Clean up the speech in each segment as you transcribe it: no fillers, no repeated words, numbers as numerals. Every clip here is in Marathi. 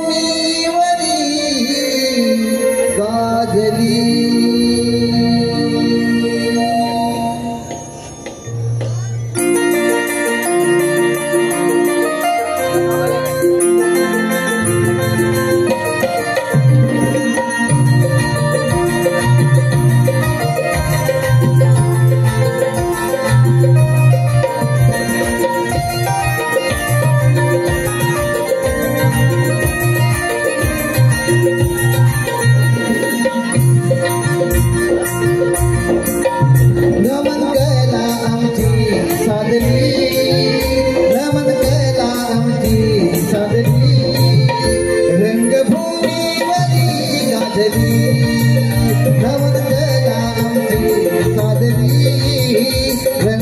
रंगभूमीवरी गाजली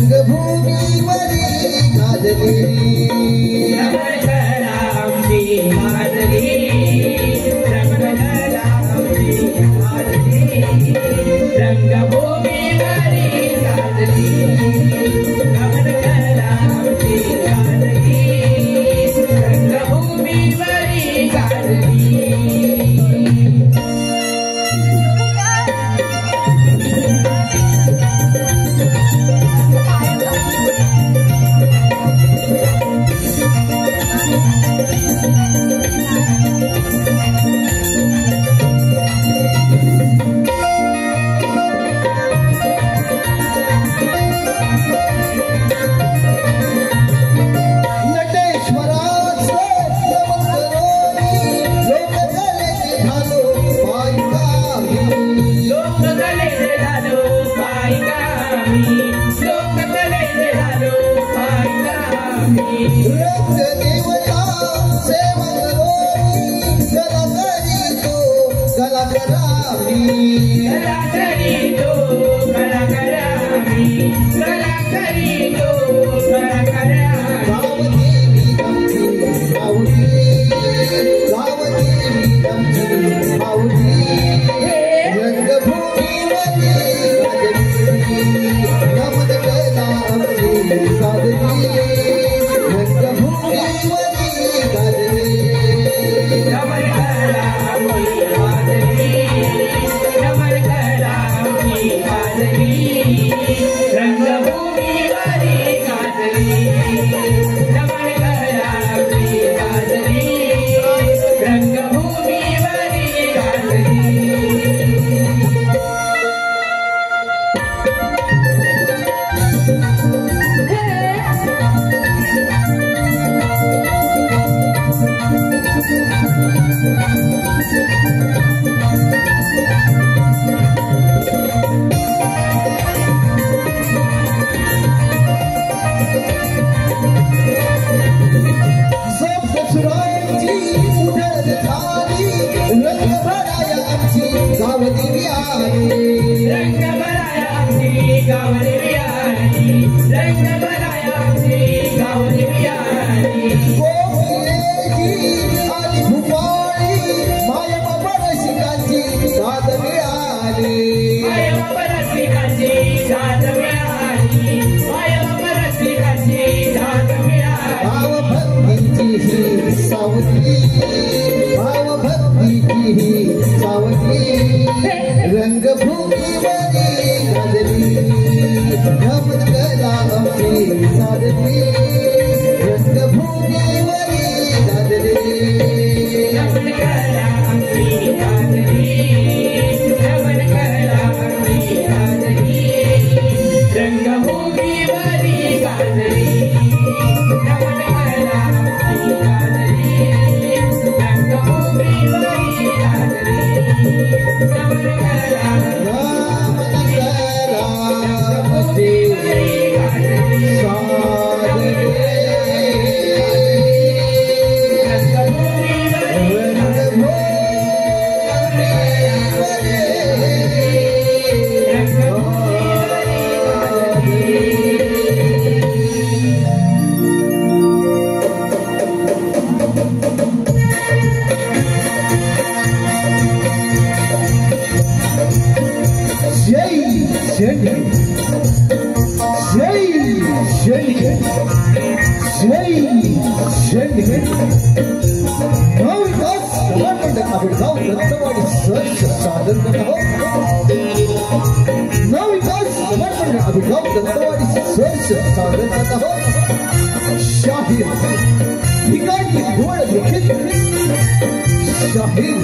रंगभूमीवरी गाजली जय जय महाविकास कमांड आबिडगाव दत्तवाडी सहर्ष सादर करत आहोत. महाविकास कमांड आबिडगाव दत्तवाडी सहर्ष सादर करत आहोत. शाहीर भिकाजी घोळ लिखित शाहीर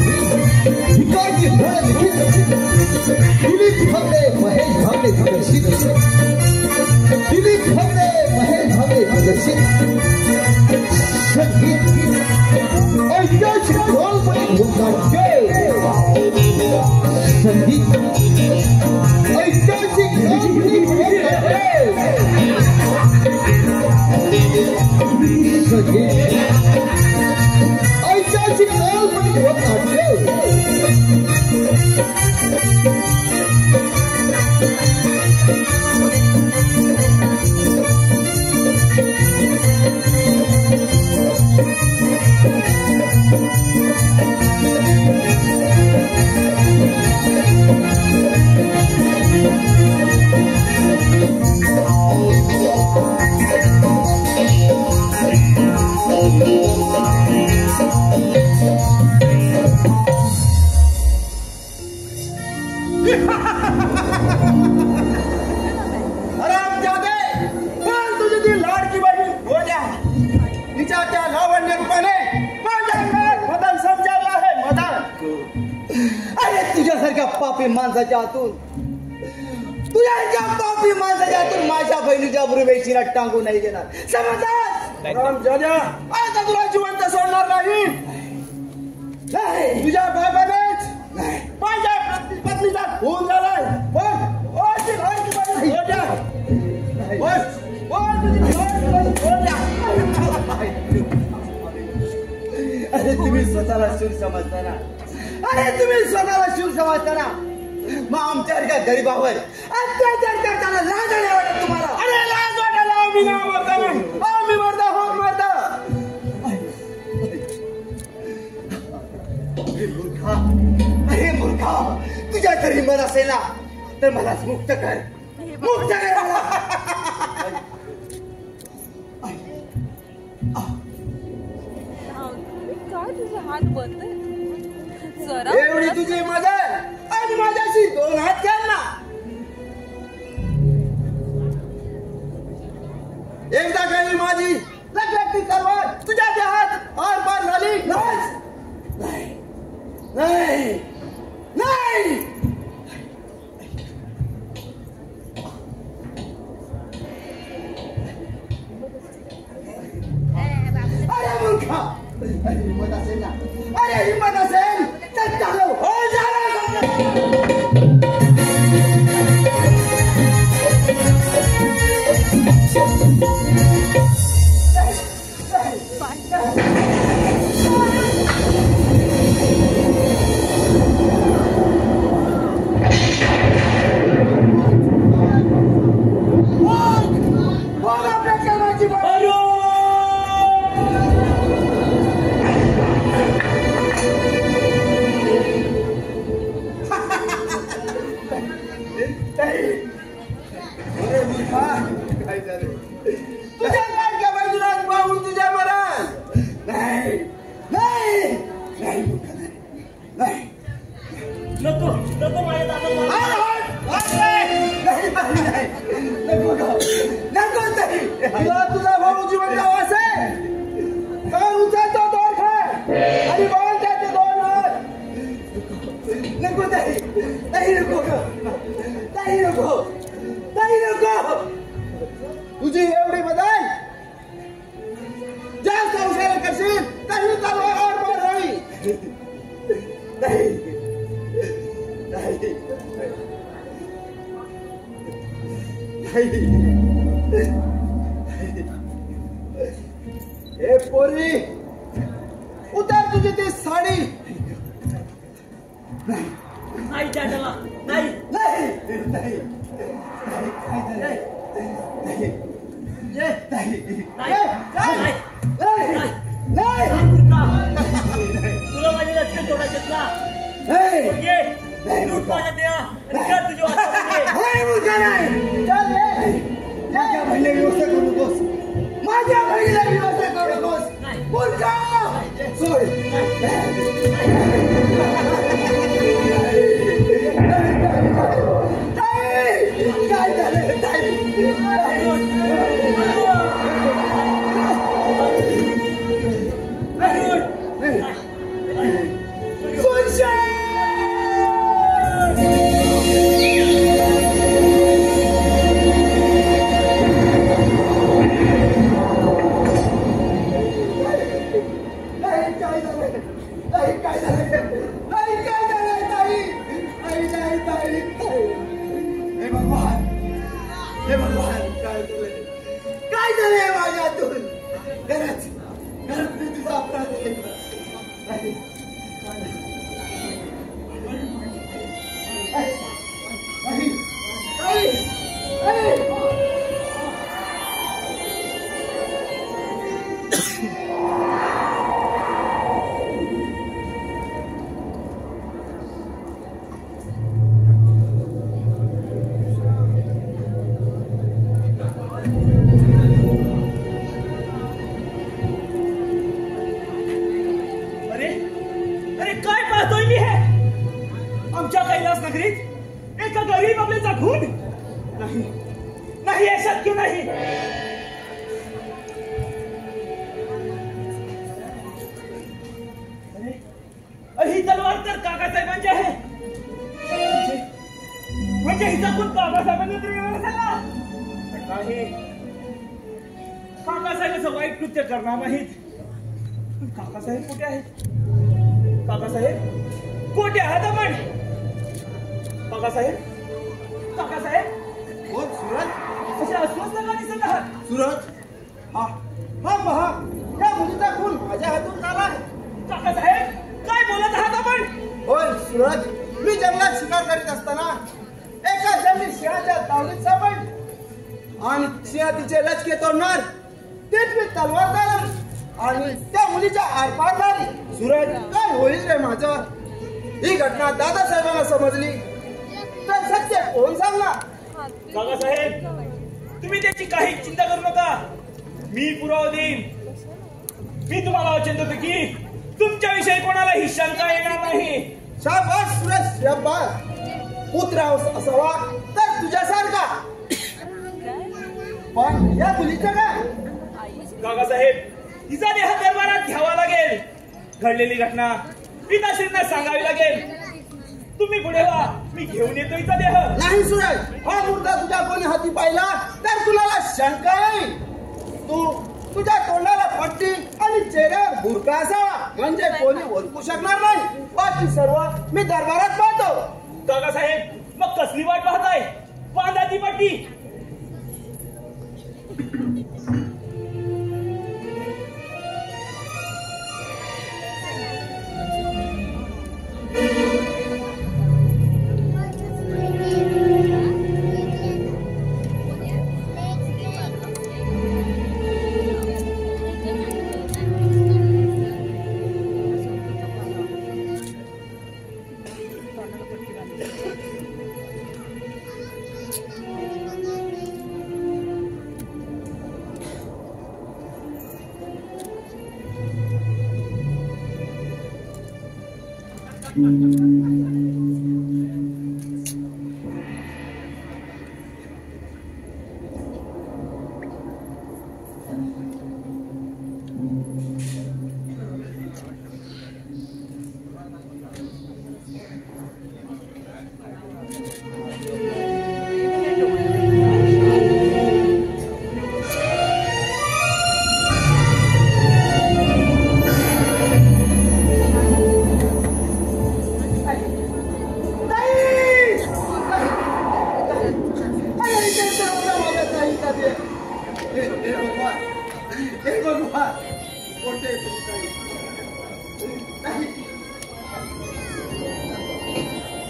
भिकाजी घोळ लिखित दिलीप भांबे महेश भांबे प्रदर्शित दिलीप भांबे महेश भांबे प्रदर्शित संगीत ऐतिहासिक रोलमध्ये संगीत ऐतिहासिक संगीत ऐतिहासिक रोलमध्ये पापी माणसाच्या हातून तुझ्या पापी माणसाच्या हातून माझ्या बहिणीच्या बुरवेशीला टांगू नाही देणार. समजतात रामजादा आता तुला जिवंत सोडणार नाही. तुझ्या बाबानेच माझ्या पत्नीचा खून झालाय. अरे तुम्ही स्वतःला शूर समजताना मग आमच्यासारख्या गरीबावर अत्याचार करताना लाज नाही वाटत तुम्हाला? अरे लाज वाटायला आम्ही नाही मरता नाही आम्ही मरता हो मरता. अरे मूर्खा तुझ्या जर हिंमत असेल ना तर मलाच मुक्त कर मुक्त कर. काय तुझे हात बंद आहे? एवढी तुझी मदत आणि माझ्याशी दोन हात घाल ना. एकदा काही माझी लग्नाची तलवार तुझ्या देहात आर पार झाली नाही नाही नाही. अरे मूर्खा अरे हिंमत असेल ना अरे हिंमत असेल तर चालव हो तुझा भाऊ जिवंत असेल तर उचलतो दोन खाय आणि बोल त्याचे दोन हात. नको नाही नको नाही नको नाही नको. तुझी एवढी बदल जास्त हुशार करशील तरी तलवार पार राही. नाही हे पोरी उतार तुझी ती साडी. नाही चाटला नाही नाही नाही तुला माझे लक्ष तोडायचे ना. माझ्या बहिणीला मुलगा सोड काय झालं काय झालंय माझ्यातून घरात मी तुझा अपराध केला आमच्या कैलास नगरीत एका गरीब आपल्याचा खून नाही नाही हे शक्य नाही अरे ही तलवार तर काकासाहेबांची आहे म्हणजे हिचा खून काकासाहेबांनी झाला नाही काकासाहेब असं वाईट कृत्य करणार नाहीत पण काकासाहेब कुठे आहेत काकासाहेब कुठे आहात आपण काकासाहेब काकासाहेब कोण सूरज असे अस्वस्थ का दिसत आहात सूरज हा हा पहा त्या मुलीचा खून माझ्या हातून झाला काकासाहेब काय बोलत आहात आपण होय सूरज मी जंगलात शिकार करीत असताना एका जंगली सिंहाच्या तावडीत सापड आणि सिंह तिचे लचके तोडणार तेच मी तलवार चालवली आणि त्या मुलीच्या आरपार झाली सूरज काय होईल रे माझं ही घटना दादासाहेबांना समजली तर सत्य कोण सांगणार काकासाहेब तुम्ही त्याची काही चिंता करू नका मी पुरावा देईन मी तुम्हाला वचन देतो की तुमच्याविषयी कोणालाही शंका येणार नाही शाबास सूरज शाबास पुत्र असावा तर तुझ्यासारखा पण या मुलीचं काय काकासाहेब तिचा देह दरबारात घ्यावा लागेल घडलेली घटना पिताश्रींना सांगावी लागेल तुम्ही पुढे व्हा मी घेऊन येतो हिचा देह नाही सूरज हा मुद्दा तुझ्या कोणी हाती पाहिला तर तुला शंका येईल तू तुझ्या तोंडाला पट्टी आणि चेहऱ्यावर बुरका असावा म्हणजे कोणी ओळखू शकणार नाही बाकी सर्व मी दरबारात पाहतो काकासाहेब मग कसली वाट पाहताय बांधा ती पट्टी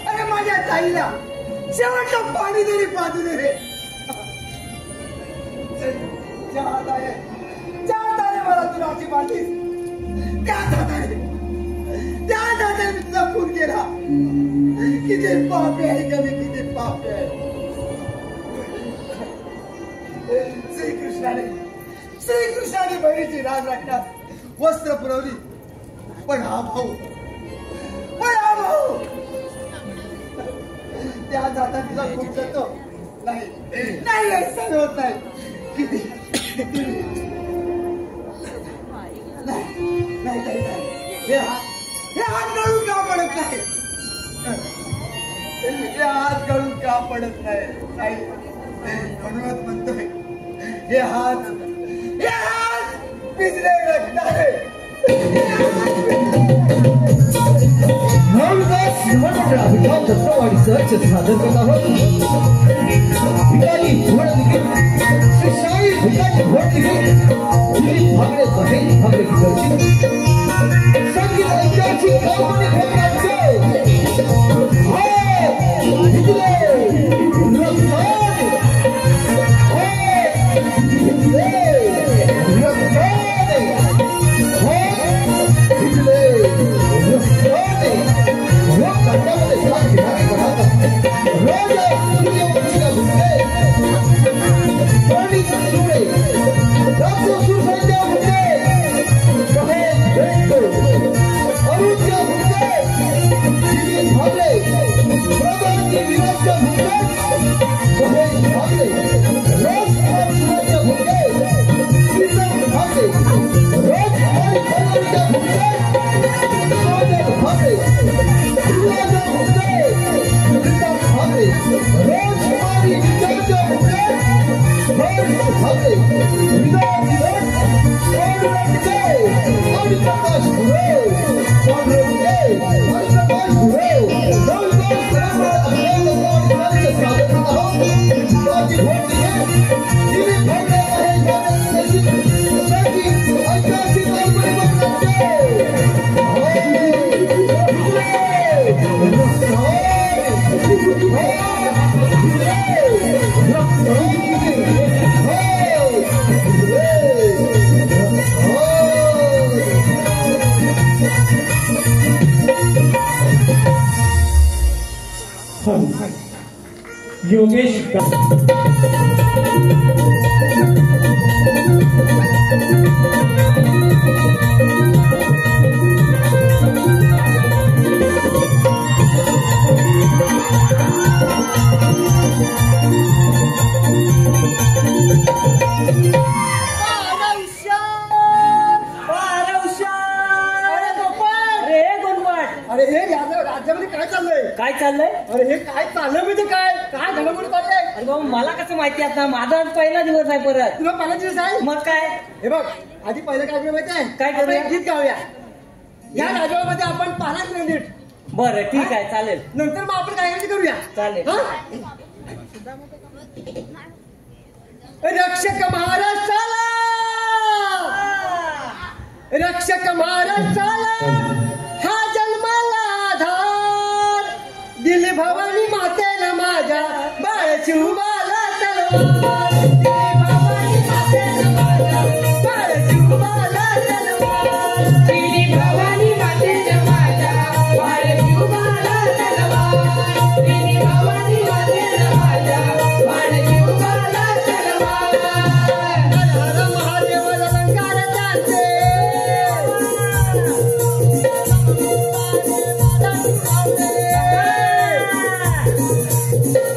अरे माझ्या ताईला शेवटचं पाणी तरी पाजू दे रे चाहताने मला तुला अशी बांधलीस त्या दादाने मी तुझा खून केला किती पापी आहे कमी किती पापी आहे श्रीकृष्णाने बहिणीची राज राखण्यास वस्त्र पुरवली, पण हा भाऊ त्या जाता तिला खूप जातो. नाही सहन होत नाही. नाही हे हात गळून का पडत नाही? हे हात गळून का पडत नाही? म्हणूनच म्हणतोय हे हात पिजले रक्ताने. सादर करत आहोत भिकारी घोड दिली श्री साई भिकारी घोड दिली भागडे भागडे करची संगीत ऐकायची गावणी भोगायचे योगेश काय चाललंय? अरे हे काय चाललं म्हणजे काय घडामोडी चाललंय? अरे बाबा मला कसं माहिती आता माझा आज पहिला दिवस आहे परत. तुला पहिला दिवस आहे? मग काय हे बघ आधी पहिलं काय करूया माहिती आहे? काय करूया? गीत गाऊया. या राजवाड्यामध्ये आपण 5 मिनिट. बरं ठीक आहे चालेल. नंतर मग आपण काय करूया? चालेल. रक्षक महाराष्ट्राला, रक्षक महाराष्ट्राला हा जन्माला आधार दिली भवानी मातेनं माझ्या बाळ शिवबाला तलवार. दिली भवानी मातेनं माझ्या बाळ शिवबाला तलवार. दिली भवानी मातेनं माझ्या बाळ शिवबाला तलवार. दिली भवानी मातेनं माझ्या बाळ शिवबाला तलवार. हर हर महादेव अलंकार जाते.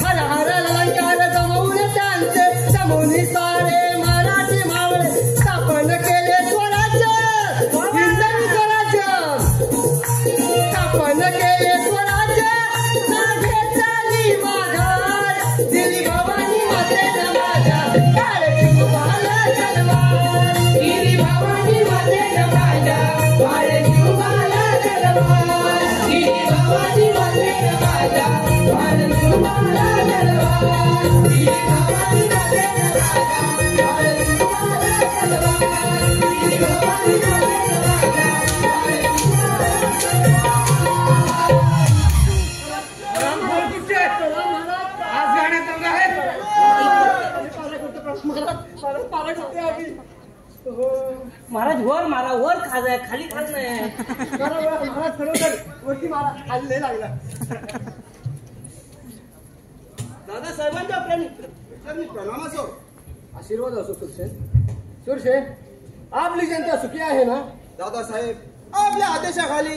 हर हर अलंकार जमवून त्यांचे जमवून सारे मराठी मावळे स्थापन केले स्वराज्य. हिंदवी स्वराज्य स्थापन केले स्वराज्य. माझे चाली माघार दिली भवानी मातेनं माझ्या बाळ शिवबाला तलवार. दिली भवानी मातेनं माझ्या बाळ शिवबाला तलवार. दिली भवानी मातेनं माझ्या बाळ शिवबाला तलवार. दिली भवानी मातेनं माझ्या बाळ शिवबाला तलवार. दिली भवानी मातेनं माझ्या बाळ आज गाण्यात चाललं आहे. महाराज वर मारा वर खाजाय खाली खात नाही. महाराज खरोखर वरती मारा खाली नाही लागला. दादा साहेबांच्या आपल्या प्रणाम असो, आशीर्वाद असो. सुरशे आपली जनता सुखी आहे ना? दादासाहेब, आपल्या आदेशाखाली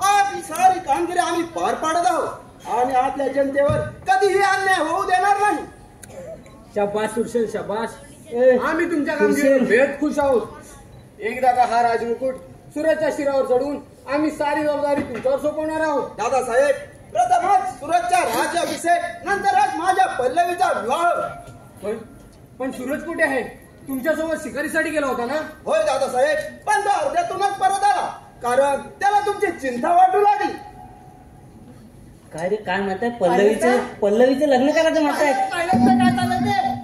आपली सारी कामगिरी आम्ही पार पाडत आहोत आणि आपल्या जनतेवर कधीही अन्याय होऊ देणार नाही. शाबास सुरसेन शाबास. आम्ही तुमच्या कामगिरीवर बेहद खुश आहोत. एकदा का हा राजमुकुट सुरतच्या शिरावर चढून आम्ही सारी जबाबदारी तुमच्यावर सोपवणार आहोत. दादासाहेब, प्रथमच सुरतच्या राज्याभिषेक, नंतरच माझ्या पल्लवीचा विवाह. पण सूरज कुठे आहे? तुमच्यासोबत शिकारीसाठी गेला होता ना? होय दादासाहेब, पण तो अर्ध्यातूनच परत आला, कारण त्याला तुमची चिंता वाटू लागली. काय रे, काय म्हणताय? पल्लवीचं लग्न करायचं म्हणताय?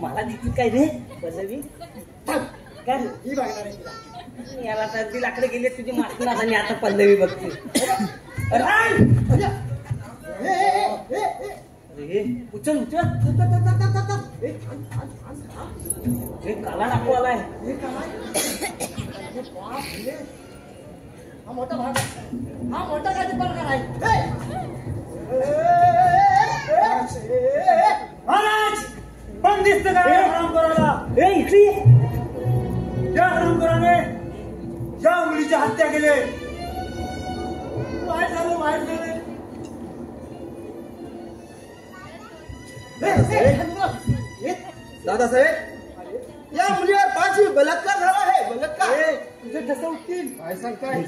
मला देखील काय रे पल्लवी काय ही बघणार आहे. याला तर लाकडे गेले तुझी मास्टर आणि आता पल्लवी बघते. उचल उचल. काला टाकू आलाय. हा मोठा भाग, हा मोठा काय प्रकार आहे. महाराज, पण दिसतं काय हरामखोराला? इकडे या हरामखोराने ज्या मुलीची हत्या केली, वाईट झालं, वाईट झालं. दादासाहेब, या मुलीवर 5वी बलात्कार झाला आहे. बलात्कार तुझे कसं उठतील? काय सांगताय?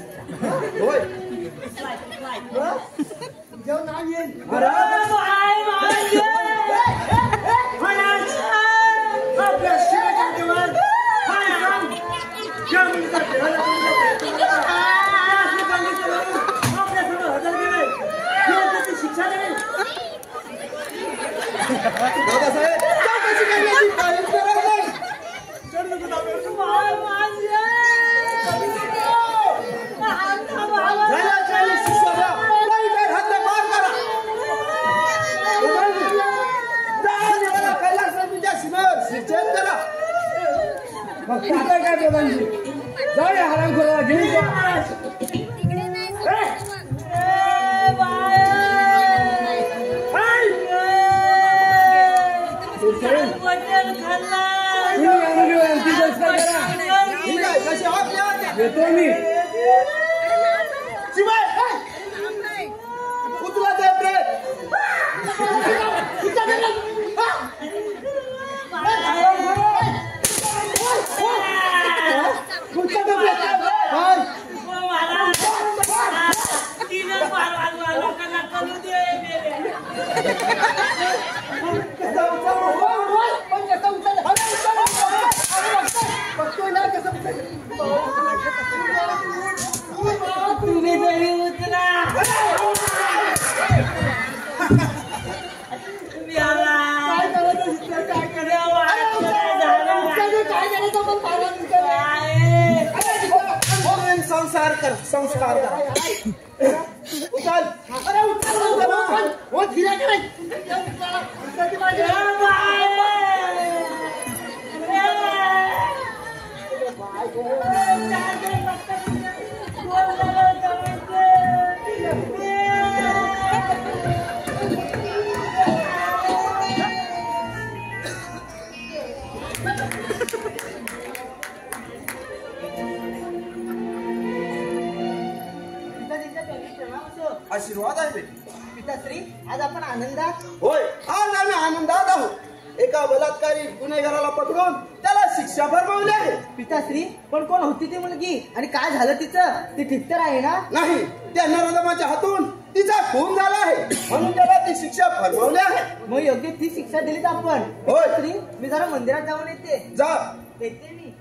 होय, जेवण नाही येईल. आपल्या शिवजयंतीवर हा हराम ज्या मुलीचा ठेवायला आपल्यासमोर हजर केले, त्याची शिक्षा देणे. दादासाहेब, चौकशी करण्याची काहीच गरज नाही. झाल्या शिक्षा द्या, काही काही हद्दपार करा. जा, मला कैलासवासीच्या सीमेवर शिक्षण करा. मग आता काय दोघांची? जाऊ या हरामखोराला घेऊन जा. ठीक आहे, कशी आपल्या येतो मी. शिवाय उचला ते ब्रेक. तुम्ही तरी उतरा. संस्कार कर, संस्कार करा. उचल. अरे उचल, उचल. हो, धीरे करायचं. आशीर्वाद आहे बेटी. पिताश्री, आज आपण आनंदात. होय, आज आम्ही आनंदात आहोत. एका बलात्कारी गुन्हेगाराला पकडून त्याला शिक्षा फरमावली आहे. पिताश्री, पण कोण होती ती मुलगी आणि काय झालं तिचं? ती ठीक तर आहे ना? नाही, त्या नरोदमाच्या हातून तिचा खून झाला आहे, म्हणून त्याला ती शिक्षा फरमावली आहे. मग योग्य ती शिक्षा दिलीत आपण. होय. पिताश्री, मी जरा मंदिरात जाऊन येते. जा. येते मी.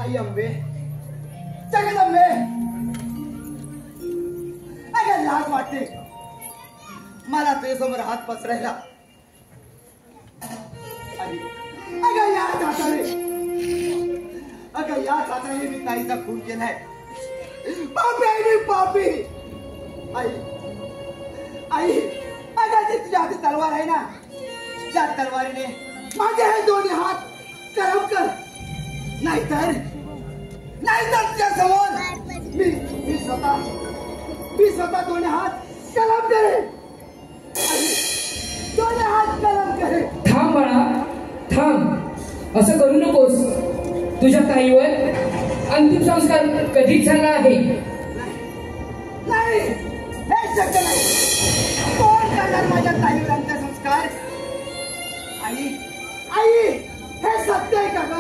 आई अंबे, जगदंबे, वाटते मला तुझ्यासमोर हात पसरायला. अगं याच हाताने मी ताईचा खून केलाय. पापी आहे मी, पापी. आई अगं ती तुझ्या हाती तलवार आहे ना, त्या तलवारीने माझे हे दोन्ही हात गरम कर. नाहीतर तुझ्या समोर मी स्वतः दोन्ही हात गरम करेन. दोन्ही हात गरम करेन. थांब बाळा, थांब. असं करू नकोस. तुझ्या ताईवर अंतिम संस्कार कधीच झाला आहे. नाही, हे शक्य नाही. कोण करणार माझ्या ताईवर अंत्यसंस्कार? आई हे सत्य आहे का ग?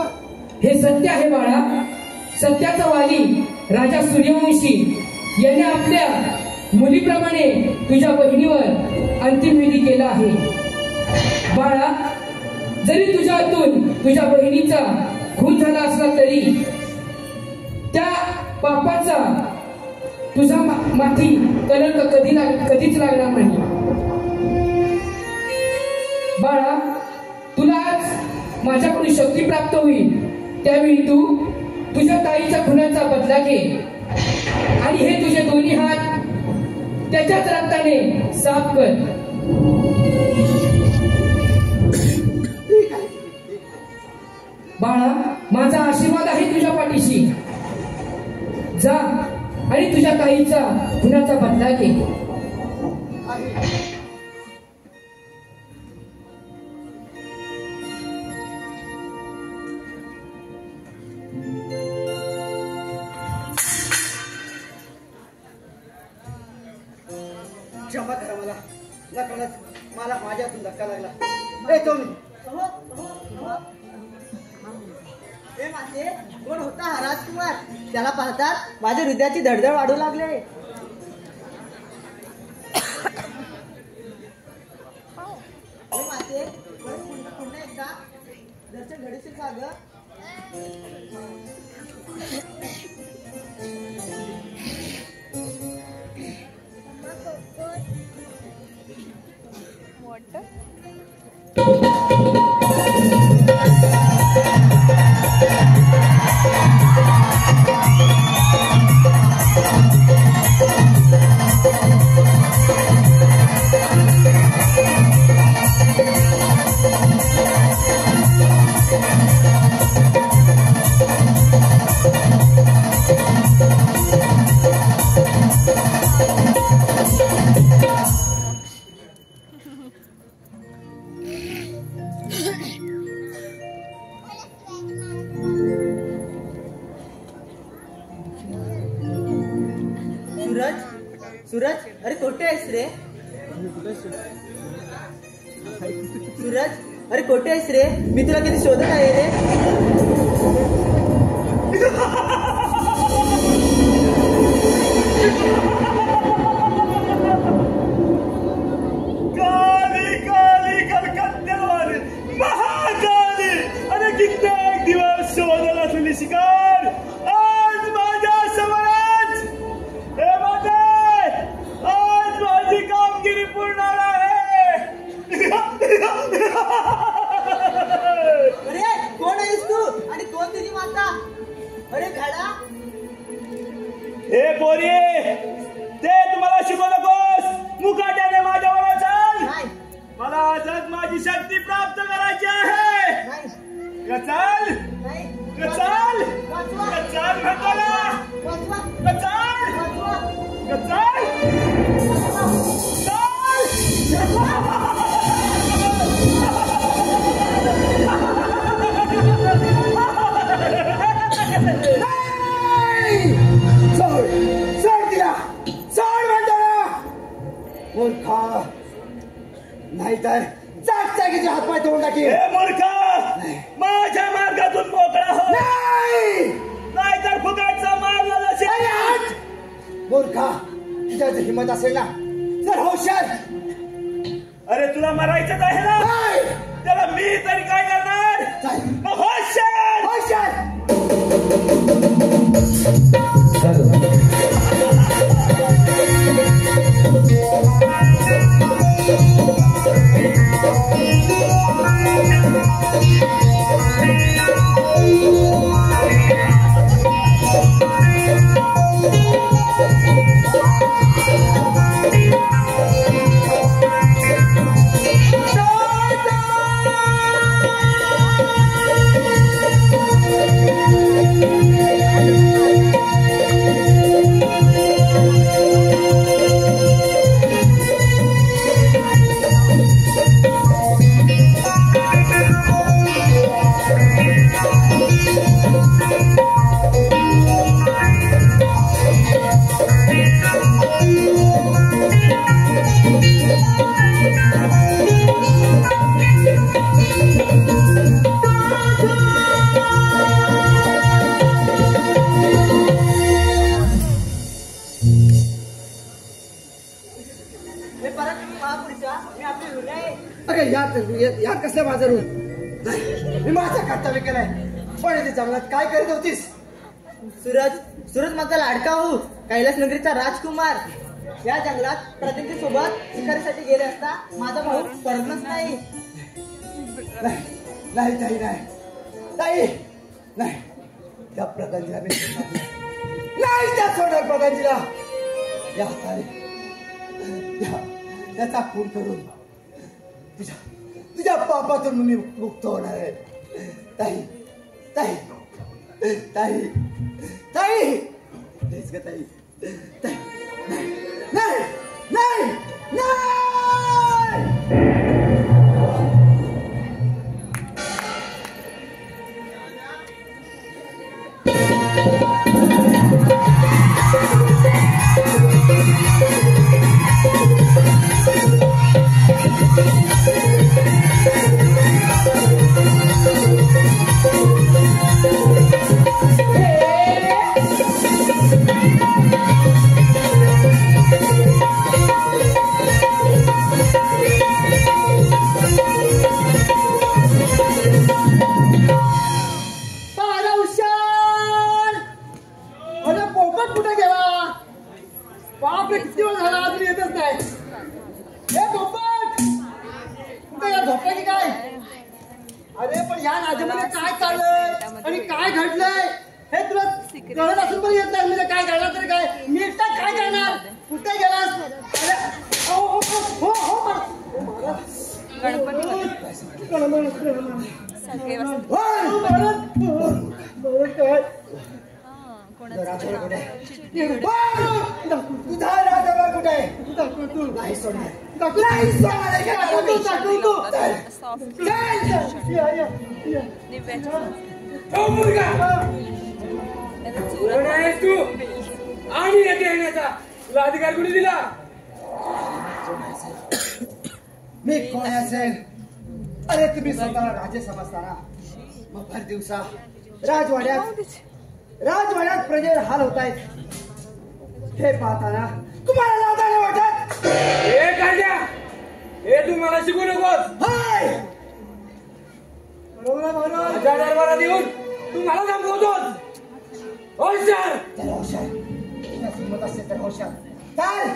हे सत्य आहे बाळा. सत्याचा वाली राजा सूर्यवंशी याने आपल्या मुलीप्रमाणे तुझ्या बहिणीवर अंतिम विधी केला आहे. बाळा, जरी तुझ्या हातून तुझ्या बहिणीचा खून झाला असला तरी त्या पापाचा तुझा माथी कलंक कधीच लागणार नाही. बाळा, तुला आज माझ्याकडून शक्ती प्राप्त होईल. त्यावेळी तू तुझ्या ताईच्या खुनाचा बदला घे आणि हे तुझे दोन्ही हात त्याच्याच रक्ताने साफ कर. बाळा, माझा आशीर्वाद आहे तुझ्या पाठीशी. जा आणि तुझ्या ताईचा खुनाचा बदला घे. क्षमा करा मला, नकळत मला माझ्यातून धक्का लागला. येतो मी. ए माते, कोण होता हा राजकुमार? त्याला पाहतात माझ्या हृदयाची धडधड वाढू लागले. ए माते, पुन्हा एकदा दर्शन घडीशील का ग? सूरज, अरे कोठे आहेस रे? सूरज, अरे कोठे आहेस रे? मी तुला किती शोधत आहे रे. काली काली कलकत्त्यावर महाकाली. अरे कित्येक दिवस शोधत असलेली शिकार आज माझ्या समोरच. हे माते, आज माझी कामगिरी पूर्ण आहे. अरे कोण आहेस तू आणि कोण तुझी माता? अरे घाडा. हे पोरी, ते तुम्हाला शिकवू नकोस. मुकाट्याने माझ्याबरोबर चाल. नाही मला आजच माझी शक्ती प्राप्त करायची आहे. नाही चाल नाही. चाल वाचवा चाल म्हणतो ना. वाचवा चाल वाचवा चाल. सोड तिला, सोड म्हणतो ना. मूर्खा, नाहीतर जागच्या हातपाय तोडून टाकी. हे मूर्खा, माझ्या मार्गातून मोकळा हो. नाहीतर फुकटचा मारला जाशील. मूर्खा, तुझ्या जर हिंमत असेल ना तर होशार. अरे तुला मरायचंच आहे ना, त्याला मी तरी काय करणार. होशार होशार. झालं. यात कसल्या बाजारून मी माझा कर्तव्य केलाय. पण जंगलात काय करत होतीस? सूरज माझा लाडका हो, कैलास नगरीचा राजकुमार. या जंगलात प्रतिनिधी सोबत शिकारीसाठी गेले असता माझा भाऊ परतच नाही. नाही ताई, नाही नाही, त्या प्रधानजीला नाही, त्या सोडणार प्रधानजीला. या हाताने त्याचा खून करून तुझ्या पापातून मी मुक्त होणार आहे. ताई ताई ताई ताई तेच का ताई? नाही नाही नाही नाही. अधिकार कुणी दिला? मी कोण असेल? अरे तुम्ही स्वतःला राजे समजताना मग भर दिवसा राजवाड्यात प्रजेवर हाल होत आहेत. हे पाहताना तुम्हाला लादा नाही वाटत? हे काढ्या, हे तू मला शिकू नकोस. माझ्या दरबारात येऊन तू मला संपवतोस. होशार हिंमत असेल तर होशार चाल.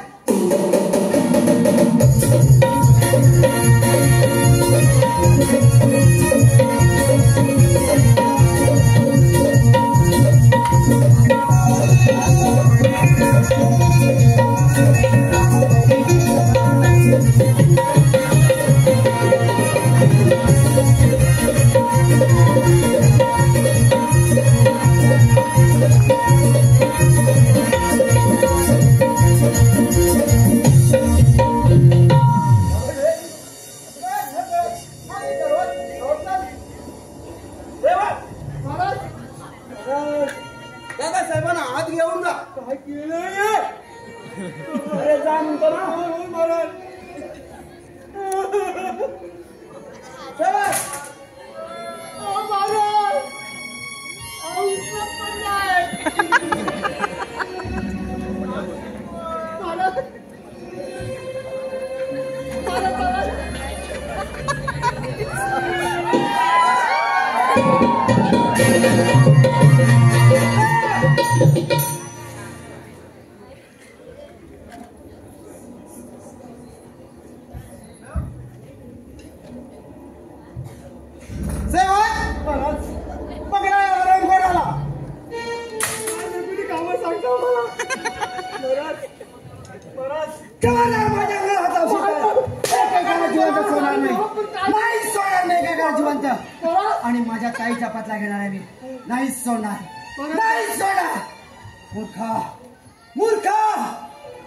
आणि माझ्या ताईच्या पतला घेणार आहे मी. नाही सोडणार, नाही सोडणार. मूर्खा मूर्खा,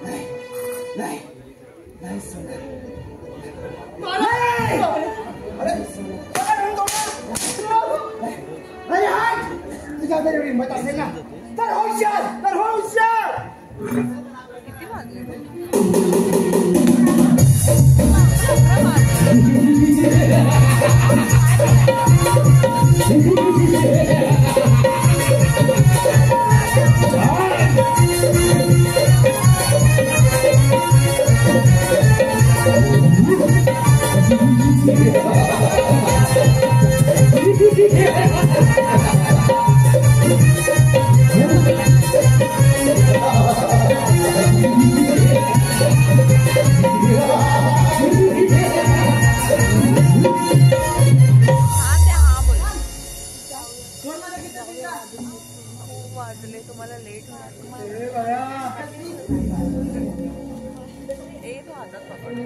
नाही नाही नाही सोडणार. अरे हात, तुझ्या जर एवढी हिंमत असेल ना तर होशार, तर होशार. तो हातात पकड.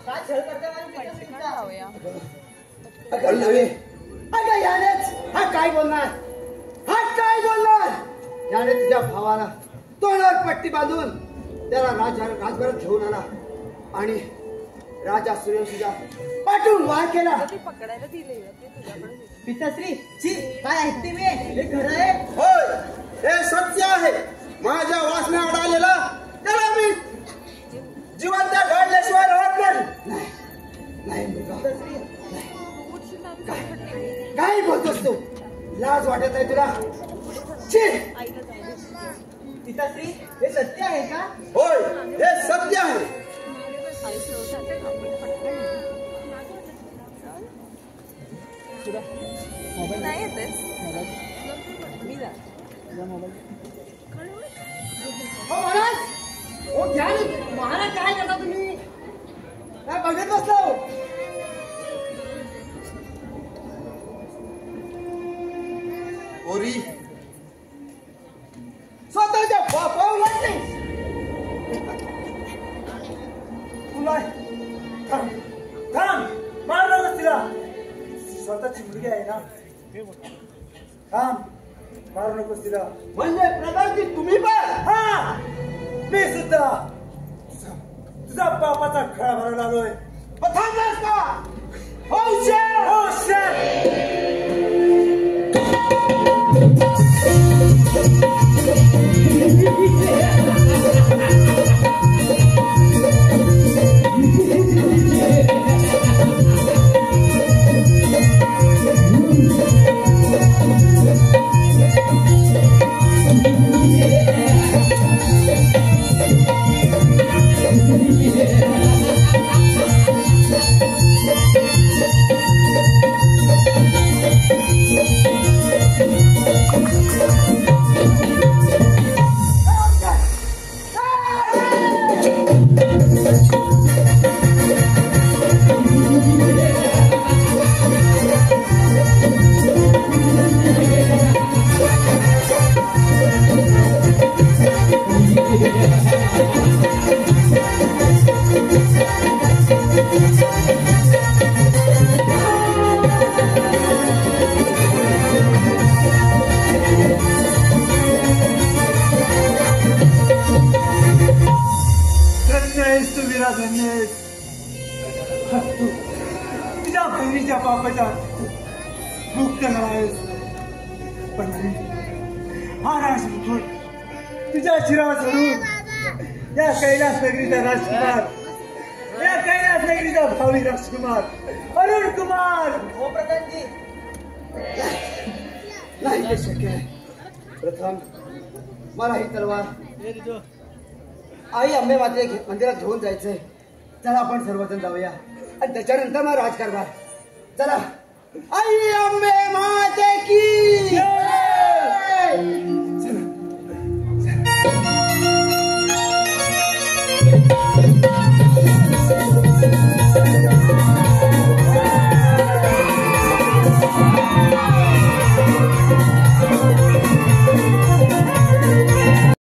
काय छळ करता लावूया. अगं यानेच हा काय बोलणार, हा काय बोलणार. याने तुझ्या भावाला तोंडावर पट्टी बांधून त्याला राजभरात घेऊन आला आणि राजा सूर्यवंशीचा पाठवून वार केला. ते पकडायला दिले ते तुझ्याकडे. पिताश्री ची काय ऐकते मी, हे खरं आहे? होय, हे सत्य आहे. माझ्या वासनावर आलेला त्याला मी जिवंत काढल्याशिवाय राहत नाही. नाही मुलगा, काय बोलतोस तू? लाज वाटत आहे तुला? पिताश्री हे सत्य आहे का? होय, हे सत्य आहे. नाही येतेस मी जा. महाराज, हो घ्या ना. महाराज काय करता तुम्ही? काय बघत बसलो? ओरी स्वतःच्या बापावर वाटले तुला. थांब, मार नकोस तिला. स्वतःची मुलगी आहे ना. थांब, मारू नकोस तिला. म्हणजे प्रधानजी तुम्ही पण? हा, मी सुद्धा तुझा बापाचा खळा भरायला आलोय. थांबलास का? हुशार, हुशार. तुझ्या बहिणीच्या बापाच्या मुक्त झालायस. पण हा राजमुकुट तुझ्या शिरावर चढून या कैलास नगरीचा राजकुमार, या कैलास नगरीचा भावी राजकुमार अरुण कुमार. हो प्रधानजी, नाही ते शक्य आहे. प्रथम मला ही तलवार आई अंबे मंदिरात घेऊन जायचंय. चला आपण सर्वजण जाऊया आणि त्याच्यानंतर मग राजकारभार. चला. आई अंबे माते की